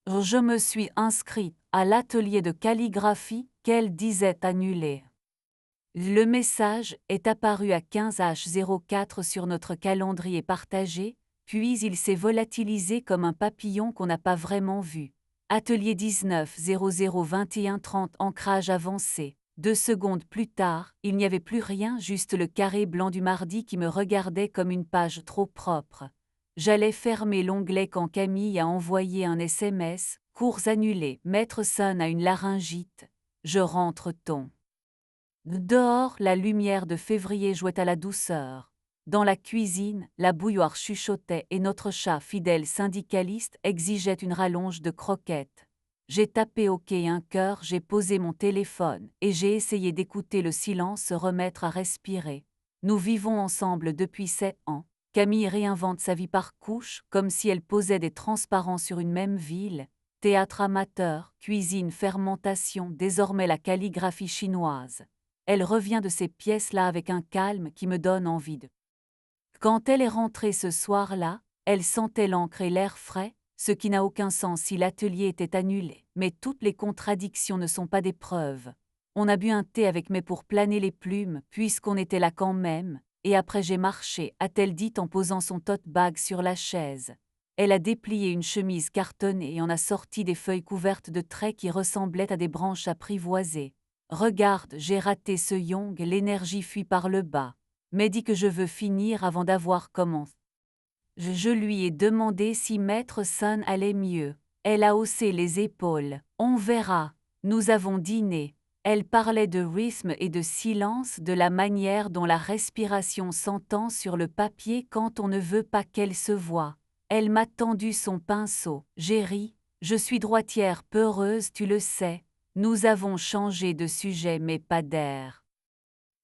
Je me suis inscrite à l'atelier de calligraphie qu'elle disait annuler. Le message est apparu à 15h04 sur notre calendrier partagé, puis il s'est volatilisé comme un papillon qu'on n'a pas vraiment vu. Atelier 19 00 21 30 ancrage avancé. 2 secondes plus tard, il n'y avait plus rien, juste le carré blanc du mardi qui me regardait comme une page trop propre. J'allais fermer l'onglet quand Camille a envoyé un SMS, cours annulés, Maître Sun a une laryngite. Je rentre ton. Dehors, la lumière de février jouait à la douceur. Dans la cuisine, la bouilloire chuchotait et notre chat fidèle syndicaliste exigeait une rallonge de croquettes. J'ai tapé au quai un cœur, j'ai posé mon téléphone et j'ai essayé d'écouter le silence se remettre à respirer. Nous vivons ensemble depuis 7 ans. Camille réinvente sa vie par couches, comme si elle posait des transparents sur une même ville. Théâtre amateur, cuisine, fermentation, désormais la calligraphie chinoise. Elle revient de ces pièces-là avec un calme qui me donne envie de. Quand elle est rentrée ce soir-là, elle sentait l'encre et l'air frais, ce qui n'a aucun sens si l'atelier était annulé. Mais toutes les contradictions ne sont pas des preuves. On a bu un thé avec mais pour planer les plumes, puisqu'on était là quand même, et après j'ai marché, a-t-elle dit en posant son tote bag sur la chaise. Elle a déplié une chemise cartonnée et en a sorti des feuilles couvertes de traits qui ressemblaient à des branches apprivoisées. Regarde, j'ai raté ce Young, l'énergie fuit par le bas. Mais dis que je veux finir avant d'avoir commencé. Je lui ai demandé si Maître Sun allait mieux. Elle a haussé les épaules. On verra. Nous avons dîné. Elle parlait de rythme et de silence, de la manière dont la respiration s'entend sur le papier quand on ne veut pas qu'elle se voie. Elle m'a tendu son pinceau. J'ai ri. Je suis droitière peureuse, tu le sais. Nous avons changé de sujet mais pas d'air.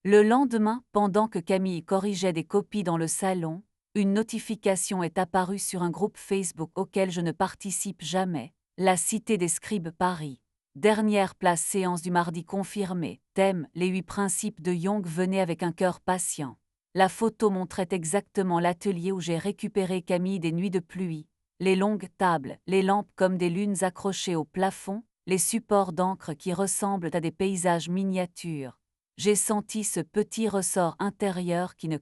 Le lendemain, pendant que Camille corrigeait des copies dans le salon, une notification est apparue sur un groupe Facebook auquel je ne participe jamais, la Cité des Scribes Paris. Dernière place séance du mardi confirmée, thème, les 8 principes de Jung venaient avec un cœur patient. La photo montrait exactement l'atelier où j'ai récupéré Camille des nuits de pluie, les longues tables, les lampes comme des lunes accrochées au plafond, les supports d'encre qui ressemblent à des paysages miniatures. J'ai senti ce petit ressort intérieur qui ne.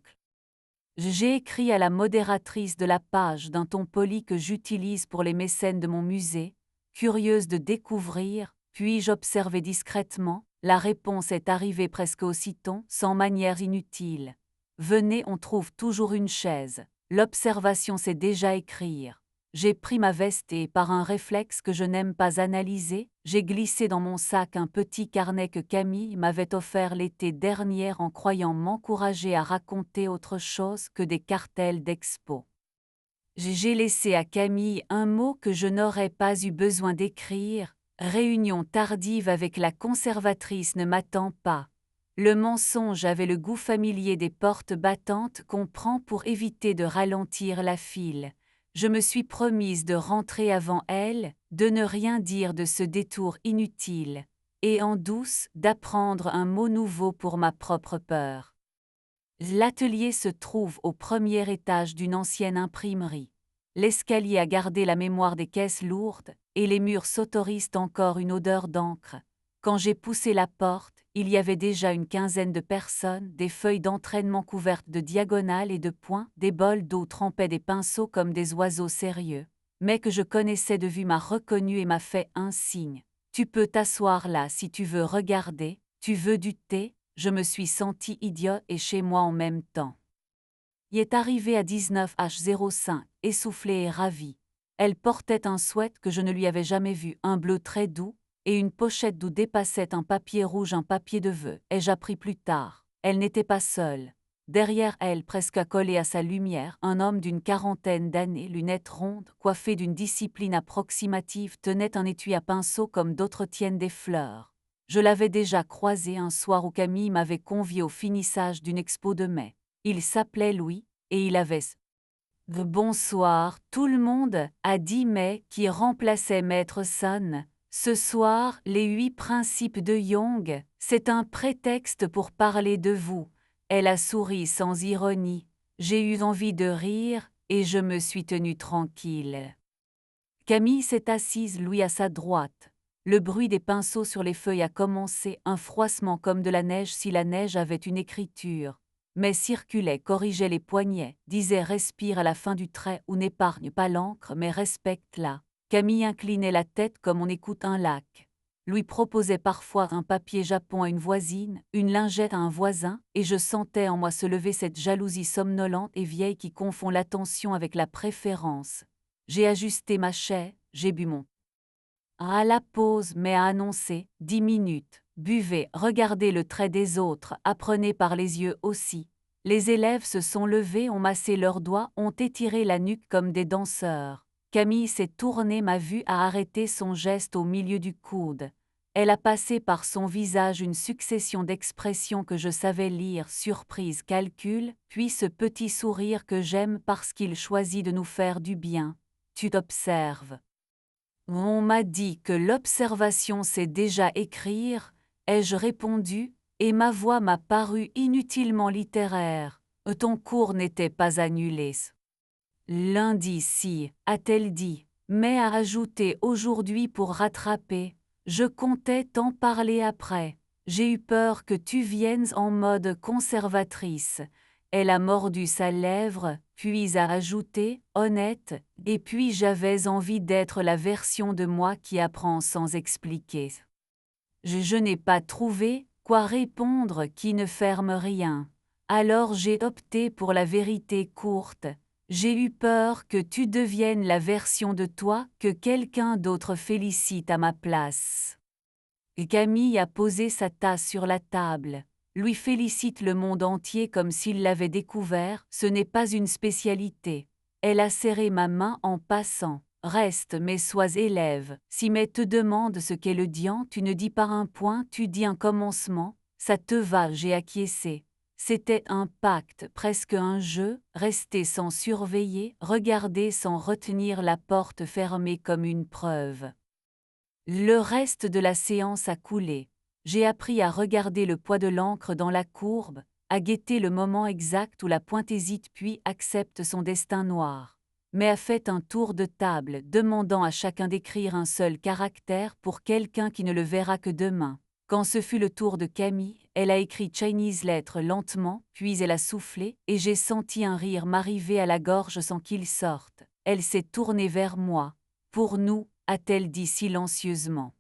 J'ai écrit à la modératrice de la page d'un ton poli que j'utilise pour les mécènes de mon musée, curieuse de découvrir, puis-je observer discrètement, la réponse est arrivée presque aussitôt, sans manière inutile. Venez, on trouve toujours une chaise. L'observation c'est déjà écrire. J'ai pris ma veste et, par un réflexe que je n'aime pas analyser, j'ai glissé dans mon sac un petit carnet que Camille m'avait offert l'été dernier en croyant m'encourager à raconter autre chose que des cartels d'expo. J'ai laissé à Camille un mot que je n'aurais pas eu besoin d'écrire. Réunion tardive avec la conservatrice ne m'attend pas. Le mensonge avait le goût familier des portes battantes qu'on prend pour éviter de ralentir la file. Je me suis promise de rentrer avant elle, de ne rien dire de ce détour inutile, et en douce d'apprendre un mot nouveau pour ma propre peur. L'atelier se trouve au premier étage d'une ancienne imprimerie. L'escalier a gardé la mémoire des caisses lourdes, et les murs s'autorisent encore une odeur d'encre. Quand j'ai poussé la porte, il y avait déjà une quinzaine de personnes, des feuilles d'entraînement couvertes de diagonales et de points, des bols d'eau trempaient des pinceaux comme des oiseaux sérieux. Mais que je connaissais de vue m'a reconnu et m'a fait un signe. Tu peux t'asseoir là si tu veux regarder, tu veux du thé? Je me suis senti idiot et chez moi en même temps. Y est arrivée à 19h05, essoufflée et ravie. Elle portait un sweat que je ne lui avais jamais vu, un bleu très doux, et une pochette d'où dépassait un papier rouge, un papier de vœux. Ai-je appris plus tard. Elle n'était pas seule. Derrière elle, presque accolé à sa lumière, un homme d'une quarantaine d'années, lunettes rondes, coiffé d'une discipline approximative, tenait un étui à pinceau comme d'autres tiennent des fleurs. Je l'avais déjà croisé un soir où Camille m'avait convié au finissage d'une expo de mai. Il s'appelait Louis, et il avait Bonsoir, tout le monde, a dit May, qui remplaçait Maître Sun. Ce soir, les 8 principes de Jung, c'est un prétexte pour parler de vous. Elle a souri sans ironie. J'ai eu envie de rire, et je me suis tenue tranquille. Camille s'est assise, Louis à sa droite. Le bruit des pinceaux sur les feuilles a commencé, un froissement comme de la neige si la neige avait une écriture. Mais circulait, corrigeait les poignets, disait respire à la fin du trait ou n'épargne pas l'encre mais respecte-la. Camille inclinait la tête comme on écoute un lac. Louis proposait parfois un papier japon à une voisine, une lingette à un voisin, et je sentais en moi se lever cette jalousie somnolente et vieille qui confond l'attention avec la préférence. J'ai ajusté ma chaise, j'ai bu mon à la pause, mais a annoncé 10 minutes. Buvez, regardez le trait des autres, apprenez par les yeux aussi. Les élèves se sont levés, ont massé leurs doigts, ont étiré la nuque comme des danseurs. Camille s'est tournée, m'a vu, a arrêté son geste au milieu du coude. Elle a passé par son visage une succession d'expressions que je savais lire, surprise, calcul, puis ce petit sourire que j'aime parce qu'il choisit de nous faire du bien. Tu t'observes. On m'a dit que l'observation c'est déjà écrire, ai-je répondu, et ma voix m'a paru inutilement littéraire. Ton cours n'était pas annulé. Lundi si, a-t-elle dit, mais a ajouté aujourd'hui pour rattraper. Je comptais t'en parler après. J'ai eu peur que tu viennes en mode conservatrice. Elle a mordu sa lèvre, puis a ajouté, honnête, et puis j'avais envie d'être la version de moi qui apprend sans expliquer. Je n'ai pas trouvé quoi répondre qui ne ferme rien. Alors j'ai opté pour la vérité courte. J'ai eu peur que tu deviennes la version de toi que quelqu'un d'autre félicite à ma place. Camille a posé sa tasse sur la table. Lui félicite le monde entier comme s'il l'avait découvert, ce n'est pas une spécialité. Elle a serré ma main en passant. Reste mais sois élève. Si mais te demande ce qu'est le dian, tu ne dis pas un point, tu dis un commencement. Ça te va, j'ai acquiescé. C'était un pacte, presque un jeu, rester sans surveiller, regarder sans retenir la porte fermée comme une preuve. Le reste de la séance a coulé. J'ai appris à regarder le poids de l'encre dans la courbe, à guetter le moment exact où la pointe hésite puis accepte son destin noir. Mais a fait un tour de table, demandant à chacun d'écrire un seul caractère pour quelqu'un qui ne le verra que demain. Quand ce fut le tour de Camille, elle a écrit Chinese lettre lentement, puis elle a soufflé, et j'ai senti un rire m'arriver à la gorge sans qu'il sorte. Elle s'est tournée vers moi. Pour nous, a-t-elle dit silencieusement.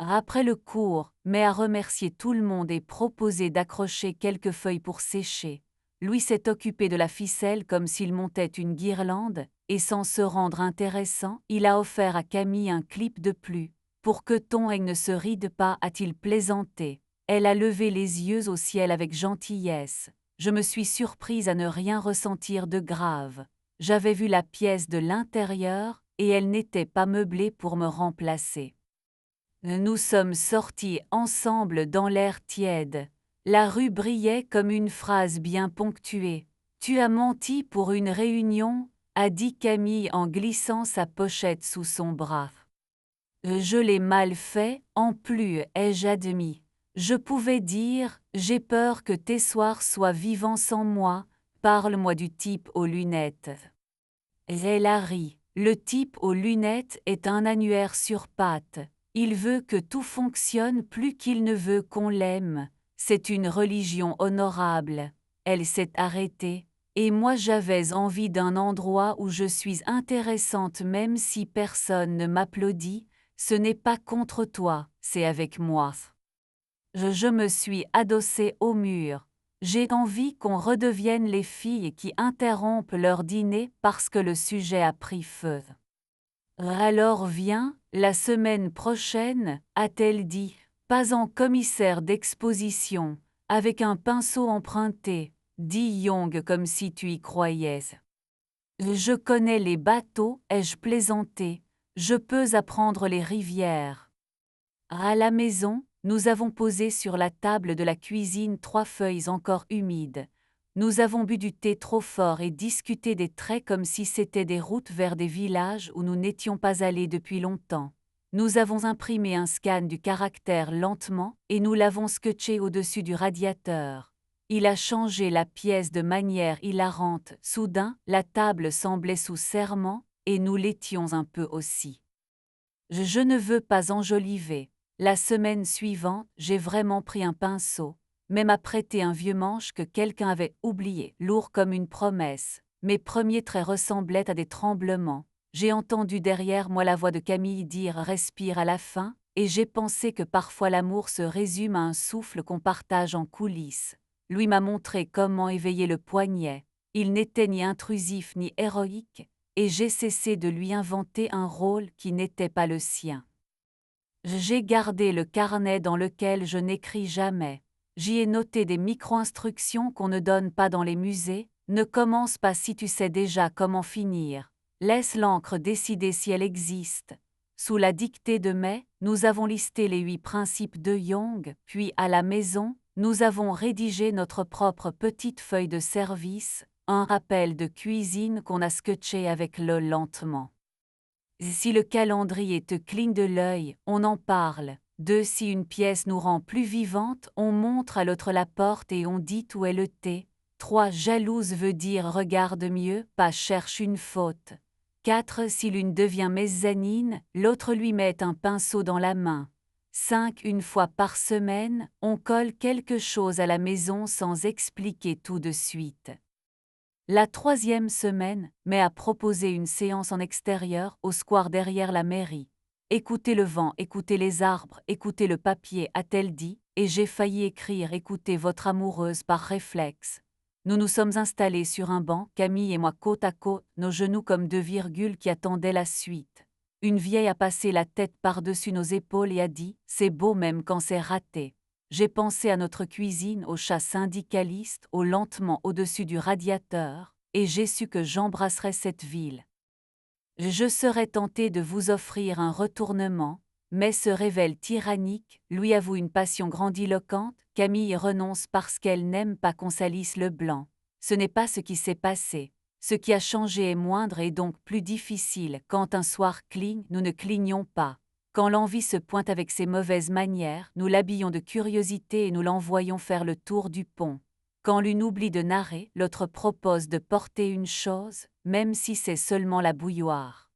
Après le cours, mais a remercié tout le monde et proposé d'accrocher quelques feuilles pour sécher. Louis s'est occupé de la ficelle comme s'il montait une guirlande, et sans se rendre intéressant, il a offert à Camille un clip de plus. Pour que ton aigle ne se ride pas, a-t-il plaisanté. Elle a levé les yeux au ciel avec gentillesse. Je me suis surprise à ne rien ressentir de grave. J'avais vu la pièce de l'intérieur, et elle n'était pas meublée pour me remplacer. Nous sommes sortis ensemble dans l'air tiède. La rue brillait comme une phrase bien ponctuée. Tu as menti pour une réunion, a dit Camille en glissant sa pochette sous son bras. Je l'ai mal fait, en plus, ai-je admis. Je pouvais dire, j'ai peur que tes soirs soient vivants sans moi, parle-moi du type aux lunettes. Elle a ri. Le type aux lunettes est un annuaire sur pattes. Il veut que tout fonctionne plus qu'il ne veut qu'on l'aime. C'est une religion honorable. Elle s'est arrêtée. Et moi j'avais envie d'un endroit où je suis intéressante même si personne ne m'applaudit. Ce n'est pas contre toi, c'est avec moi. Je me suis adossée au mur. J'ai envie qu'on redevienne les filles qui interrompent leur dîner parce que le sujet a pris feu. Alors viens, la semaine prochaine, a-t-elle dit, pas en commissaire d'exposition, avec un pinceau emprunté, dit Young comme si tu y croyais. Je connais les bateaux, ai-je plaisanté, je peux apprendre les rivières. À la maison, nous avons posé sur la table de la cuisine 3 feuilles encore humides. Nous avons bu du thé trop fort et discuté des traits comme si c'était des routes vers des villages où nous n'étions pas allés depuis longtemps. Nous avons imprimé un scan du caractère lentement et nous l'avons scotché au-dessus du radiateur. Il a changé la pièce de manière hilarante. Soudain, la table semblait sous serment, et nous l'étions un peu aussi. Je ne veux pas enjoliver. La semaine suivante, j'ai vraiment pris un pinceau, même à prêter un vieux manche que quelqu'un avait oublié, lourd comme une promesse. Mes premiers traits ressemblaient à des tremblements. J'ai entendu derrière moi la voix de Camille dire « respire » à la fin, et j'ai pensé que parfois l'amour se résume à un souffle qu'on partage en coulisses. Lui m'a montré comment éveiller le poignet. Il n'était ni intrusif ni héroïque, et j'ai cessé de lui inventer un rôle qui n'était pas le sien. J'ai gardé le carnet dans lequel je n'écris jamais. J'y ai noté des micro-instructions qu'on ne donne pas dans les musées. Ne commence pas si tu sais déjà comment finir. Laisse l'encre décider si elle existe. Sous la dictée de May, nous avons listé les 8 principes de Jung, puis à la maison, nous avons rédigé notre propre petite feuille de service, un rappel de cuisine qu'on a sketché avec le lentement. Si le calendrier te cligne de l'œil, on en parle. 2. Si une pièce nous rend plus vivantes, on montre à l'autre la porte et on dit où est le thé. 3. Jalouse veut dire regarde mieux, pas cherche une faute. 4. Si l'une devient mezzanine, l'autre lui met un pinceau dans la main. 5. Une fois par semaine, on colle quelque chose à la maison sans expliquer tout de suite. La 3e semaine, May a proposé une séance en extérieur au square derrière la mairie. Écoutez le vent, écoutez les arbres, écoutez le papier, a-t-elle dit, et j'ai failli écrire écoutez votre amoureuse par réflexe. Nous nous sommes installés sur un banc, Camille et moi côte à côte, nos genoux comme 2 virgules qui attendaient la suite. Une vieille a passé la tête par-dessus nos épaules et a dit « C'est beau même quand c'est raté ». J'ai pensé à notre cuisine, au chat syndicaliste, au lentement au-dessus du radiateur, et j'ai su que j'embrasserais cette ville. Je serais tenté de vous offrir un retournement, mais se révèle tyrannique, lui avoue une passion grandiloquente, Camille renonce parce qu'elle n'aime pas qu'on salisse le blanc. Ce n'est pas ce qui s'est passé. Ce qui a changé est moindre et donc plus difficile. Quand un soir cligne, nous ne clignons pas. Quand l'envie se pointe avec ses mauvaises manières, nous l'habillons de curiosité et nous l'envoyons faire le tour du pont. Quand l'une oublie de narrer, l'autre propose de porter une chose, même si c'est seulement la bouilloire.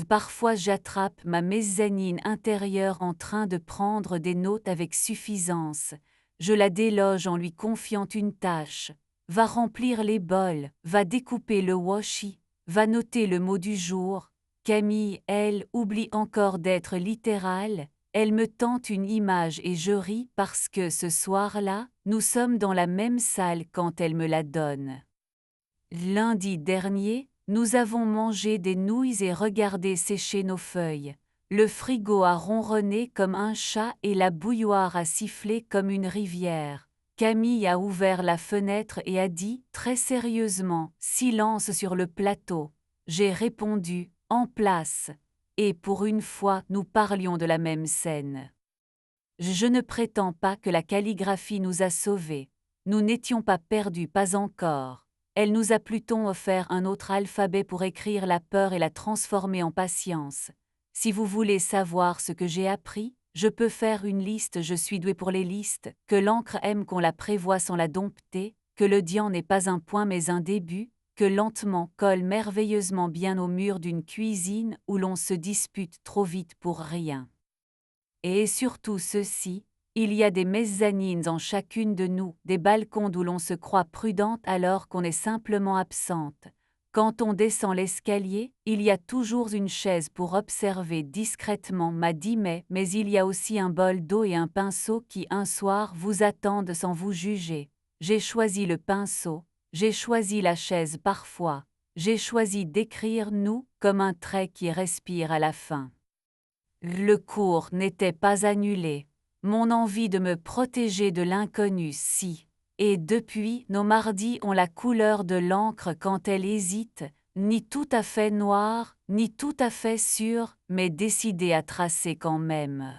Parfois j'attrape ma mezzanine intérieure en train de prendre des notes avec suffisance. Je la déloge en lui confiant une tâche. Va remplir les bols, va découper le washi, va noter le mot du jour. Camille, elle, oublie encore d'être littérale, elle me tente une image et je ris parce que ce soir-là, nous sommes dans la même salle quand elle me la donne. Lundi dernier, nous avons mangé des nouilles et regardé sécher nos feuilles. Le frigo a ronronné comme un chat et la bouilloire a sifflé comme une rivière. Camille a ouvert la fenêtre et a dit, très sérieusement, silence sur le plateau. J'ai répondu, en place. Et pour une fois, nous parlions de la même scène. Je ne prétends pas que la calligraphie nous a sauvés. Nous n'étions pas perdus, pas encore. Elle nous a plutôt offert un autre alphabet pour écrire la peur et la transformer en patience. Si vous voulez savoir ce que j'ai appris, je peux faire une liste, je suis doué pour les listes, que l'encre aime qu'on la prévoie sans la dompter, que le dian n'est pas un point mais un début, que lentement colle merveilleusement bien au mur d'une cuisine où l'on se dispute trop vite pour rien. Et surtout ceci, il y a des mezzanines en chacune de nous, des balcons d'où l'on se croit prudente alors qu'on est simplement absente. Quand on descend l'escalier, il y a toujours une chaise pour observer discrètement, m'a dit mais il y a aussi un bol d'eau et un pinceau qui un soir vous attendent sans vous juger. J'ai choisi le pinceau, j'ai choisi la chaise parfois, j'ai choisi d'écrire nous comme un trait qui respire à la fin. Le cours n'était pas annulé. Mon envie de me protéger de l'inconnu si. Et depuis, nos mardis ont la couleur de l'encre quand elle hésite, ni tout à fait noire, ni tout à fait sûre, mais décidée à tracer quand même.